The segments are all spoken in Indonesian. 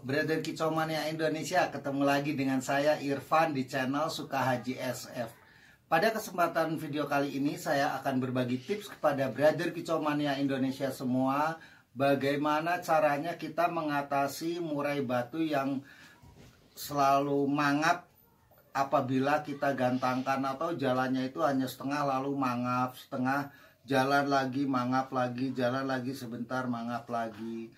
Brother Kicau Mania Indonesia, ketemu lagi dengan saya Irfan di channel Suka Haji SF. Pada kesempatan video kali ini saya akan berbagi tips kepada Brother Kicau Mania Indonesia semua, bagaimana caranya kita mengatasi murai batu yang selalu mangap apabila kita gantangkan, atau jalannya itu hanya setengah lalu mangap, setengah jalan lagi mangap lagi, jalan lagi sebentar mangap lagi.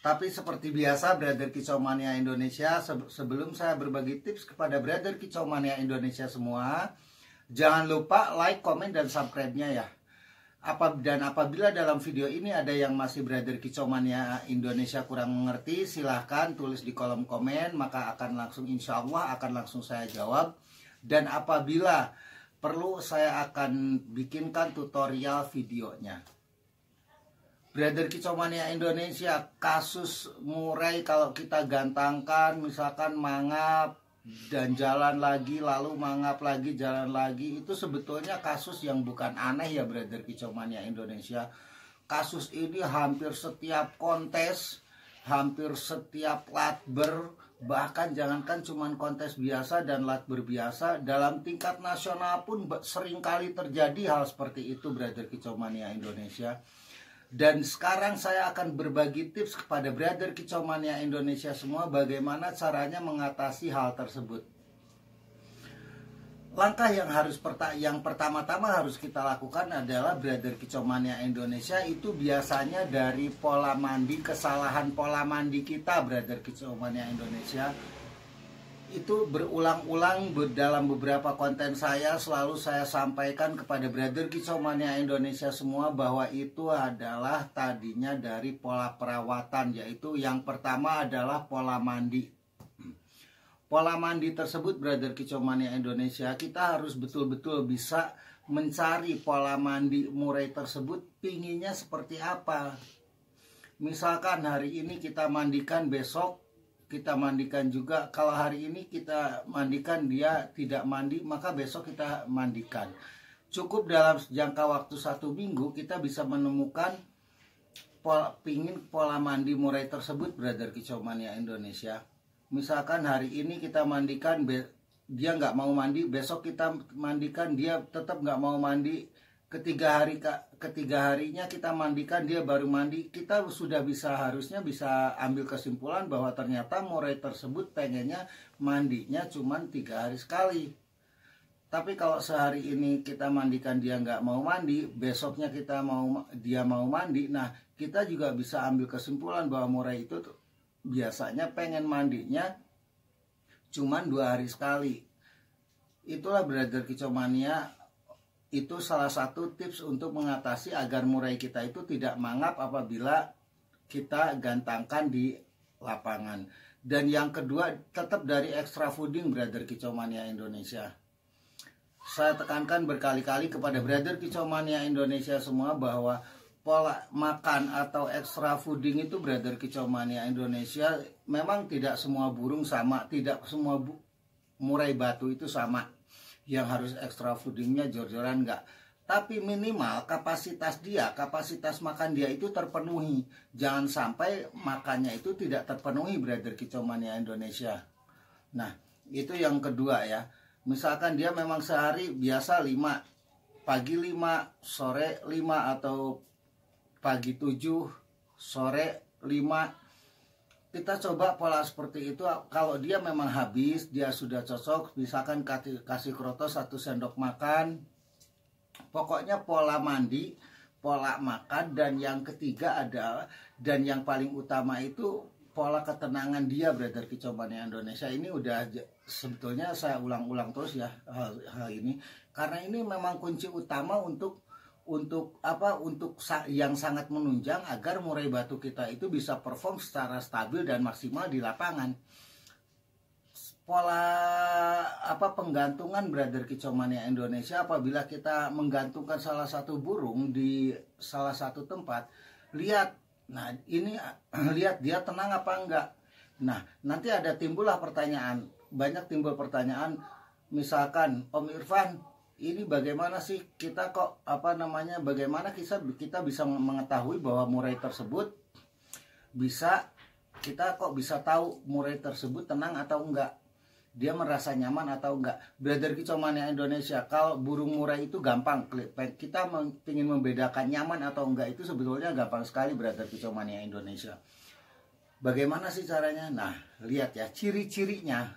Tapi seperti biasa Brother Kicau Mania Indonesia, sebelum saya berbagi tips kepada Brother Kicau Mania Indonesia semua, jangan lupa like, komen, dan subscribe-nya ya. Dan apabila dalam video ini ada yang masih Brother Kicau Mania Indonesia kurang mengerti, silahkan tulis di kolom komen, maka akan langsung, insya Allah akan langsung saya jawab. Dan apabila perlu, saya akan bikinkan tutorial videonya. Brother Kicau Mania Indonesia, kasus murai kalau kita gantangkan misalkan mangap dan jalan lagi, lalu mangap lagi, jalan lagi, itu sebetulnya kasus yang bukan aneh ya Brother Kicau Mania Indonesia. Kasus ini hampir setiap kontes, hampir setiap latber, bahkan jangankan cuman kontes biasa dan latber biasa, dalam tingkat nasional pun seringkali terjadi hal seperti itu Brother Kicau Mania Indonesia. Dan sekarang saya akan berbagi tips kepada Brother Kicau Mania Indonesia semua, bagaimana caranya mengatasi hal tersebut. Langkah yang pertama-tama harus kita lakukan adalah Brother Kicau Mania Indonesia itu biasanya dari pola mandi, kesalahan pola mandi kita Brother Kicau Mania Indonesia. Itu berulang-ulang dalam beberapa konten saya, selalu saya sampaikan kepada Brother Kicau Mania Indonesia semua bahwa itu adalah tadinya dari pola perawatan, yaitu yang pertama adalah pola mandi. Pola mandi tersebut Brother Kicau Mania Indonesia, kita harus betul-betul bisa mencari pola mandi murai tersebut pinginnya seperti apa. Misalkan hari ini kita mandikan, besok kita mandikan juga. Kalau hari ini kita mandikan dia tidak mandi, maka besok kita mandikan. Cukup dalam jangka waktu 1 minggu kita bisa menemukan pola mandi murai tersebut Brother Kicau Mania Indonesia. Misalkan hari ini kita mandikan, dia nggak mau mandi, besok kita mandikan dia tetap nggak mau mandi, ketiga harinya kita mandikan dia baru mandi, kita harusnya bisa ambil kesimpulan bahwa ternyata murai tersebut pengennya mandinya cuma 3 hari sekali. Tapi kalau sehari ini kita mandikan dia nggak mau mandi, besoknya dia mau mandi, nah kita juga bisa ambil kesimpulan bahwa murai itu biasanya pengen mandinya cuma 2 hari sekali. Itulah Brother Kicau Mania, itu salah satu tips untuk mengatasi agar murai kita itu tidak mangap apabila kita gantangkan di lapangan. Dan yang kedua, tetap dari extra fooding Brother Kicau Mania Indonesia. Saya tekankan berkali-kali kepada Brother Kicau Mania Indonesia semua bahwa pola makan atau extra fooding itu Brother Kicau Mania Indonesia, memang tidak semua burung sama, tidak semua murai batu itu sama yang harus extra foodingnya jor-joran, enggak. Tapi minimal kapasitas makan dia itu terpenuhi. Jangan sampai makannya itu tidak terpenuhi Brother Kicau Mania Indonesia. Nah itu yang kedua ya. Misalkan dia memang sehari biasa 5, pagi 5, sore 5, atau pagi 7, sore 5. Kita coba pola seperti itu. Kalau dia memang habis, dia sudah cocok, misalkan kasih krotos 1 sendok makan. Pokoknya pola mandi, pola makan, dan yang ketiga adalah, dan yang paling utama itu pola ketenangan dia Brother Kicau Mania Indonesia. Ini udah sebetulnya saya ulang-ulang terus ya hal ini, karena ini memang kunci utama untuk yang sangat menunjang agar murai batu kita itu bisa perform secara stabil dan maksimal di lapangan. Pola penggantungan Brother Kicau Mania Indonesia, apabila kita menggantungkan salah satu burung di salah satu tempat, lihat, nah ini lihat dia tenang apa enggak. Nah nanti timbullah pertanyaan, banyak timbul pertanyaan, misalkan, Om Irfan, ini bagaimana sih kita kok bagaimana kita bisa mengetahui bahwa murai tersebut bisa Kita kok bisa tahu murai tersebut tenang atau enggak, dia merasa nyaman atau enggak. Brother Kicau Mania Indonesia, kalau burung murai itu gampang, kita ingin membedakan nyaman atau enggak itu sebetulnya gampang sekali, Brother Kicau Mania Indonesia. Bagaimana sih caranya? Nah, lihat ya ciri-cirinya.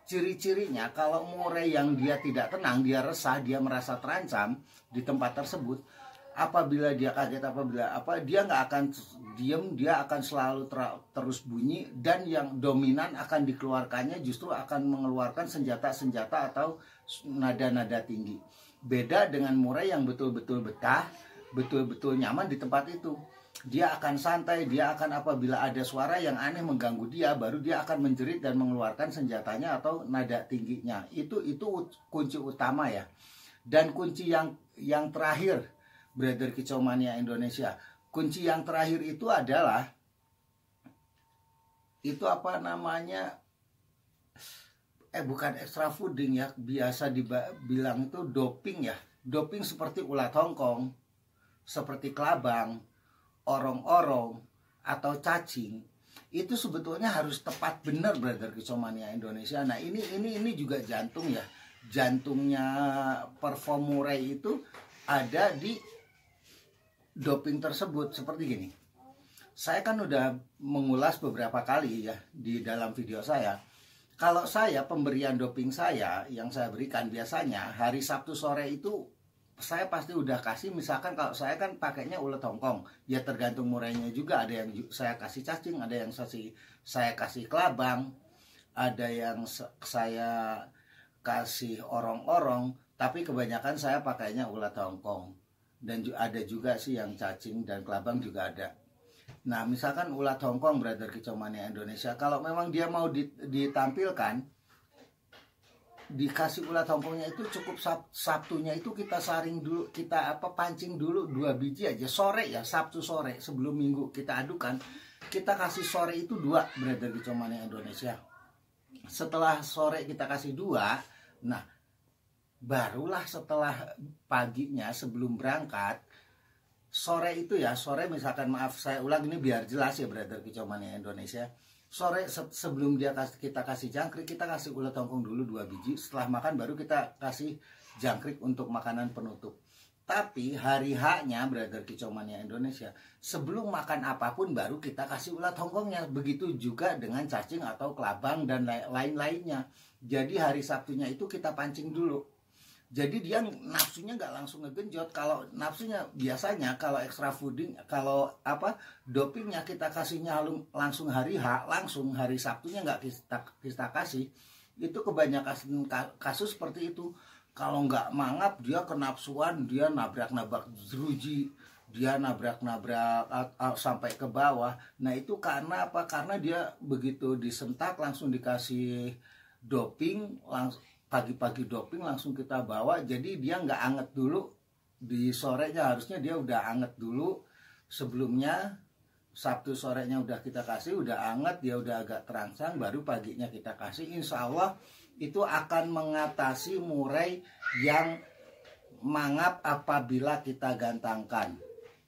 Ciri-cirinya kalau murai yang dia tidak tenang, dia resah, dia merasa terancam di tempat tersebut, apabila dia kaget, dia nggak akan diem, dia akan selalu terus bunyi, dan yang dominan akan dikeluarkannya justru akan mengeluarkan senjata-senjata atau nada-nada tinggi. Beda dengan murai yang betul-betul betah, betul-betul nyaman di tempat itu. Dia akan santai, dia akan apabila ada suara yang aneh mengganggu dia, baru dia akan menjerit dan mengeluarkan senjatanya atau nada tingginya. Itu kunci utama ya. Dan kunci yang terakhir, Brother Kicau Mania Indonesia, kunci yang terakhir itu adalah bukan extra fooding ya, biasa dibilang itu doping ya. Doping seperti ulat Hongkong, seperti kelabang, orong-orong, atau cacing, itu sebetulnya harus tepat benar, Brother Kicau Mania Indonesia. Nah ini juga jantung ya. Jantungnya perform murai itu ada di doping tersebut. Seperti gini, saya kan udah mengulas beberapa kali ya di dalam video saya. Kalau saya, pemberian doping saya yang saya berikan biasanya hari Sabtu sore itu saya pasti udah kasih. Misalkan kalau saya kan pakainya ulat Hongkong, ya tergantung murainya juga. Ada yang saya kasih cacing, ada yang saya kasih kelabang, ada yang saya kasih orong-orong, tapi kebanyakan saya pakainya ulat Hongkong. Dan ada juga sih yang cacing dan kelabang juga ada. Nah, misalkan ulat Hongkong, Brother Kicau Mania Indonesia, kalau memang dia mau ditampilkan, dikasih ulat Hongkongnya itu cukup Sabtunya itu kita saring dulu, kita pancing dulu 2 biji aja sore ya, Sabtu sore sebelum Minggu kita adukan, kita kasih sore itu 2, Brother Kicau Mania Indonesia. Setelah sore kita kasih 2, nah barulah setelah paginya sebelum berangkat, sore itu ya, sore misalkan, maaf saya ulang ini biar jelas ya, Brother Kicau Mania Indonesia. Sore sebelum kita kasih jangkrik, kita kasih ulat Hongkong dulu 2 biji. Setelah makan baru kita kasih jangkrik untuk makanan penutup. Tapi hari H-nya, Brother Kicau Mania Indonesia, sebelum makan apapun baru kita kasih ulat Hongkongnya. Begitu juga dengan cacing atau kelabang dan lain-lainnya. Jadi hari Sabtunya itu kita pancing dulu. Jadi dia nafsunya nggak langsung ngegenjot. Kalau nafsunya biasanya kalau extra fooding, kalau dopingnya kita kasihnya langsung hari H, langsung hari Sabtunya nggak kita kasih. Itu kebanyakan kasus seperti itu. Kalau nggak mangap, dia kenapsuan, dia nabrak-nabrak jeruji, dia nabrak-nabrak sampai ke bawah. Nah itu karena apa? Karena dia begitu disentak langsung dikasih doping, pagi-pagi doping langsung kita bawa. Jadi dia nggak anget dulu di sorenya, harusnya dia udah anget dulu sebelumnya. Sabtu sorenya udah kita kasih, udah anget, dia udah agak terangsang, baru paginya kita kasih. Insya Allah itu akan mengatasi murai yang mangap apabila kita gantangkan.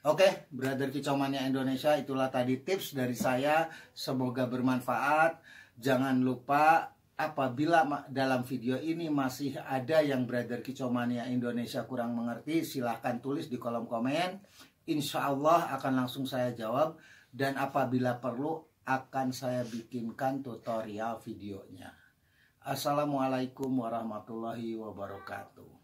Oke, Brother Kicau Mania Indonesia, itulah tadi tips dari saya, semoga bermanfaat. Jangan lupa, apabila dalam video ini masih ada yang Brother Kicau Mania Indonesia kurang mengerti, silahkan tulis di kolom komen. Insya Allah akan langsung saya jawab. Dan apabila perlu akan saya bikinkan tutorial videonya. Assalamualaikum warahmatullahi wabarakatuh.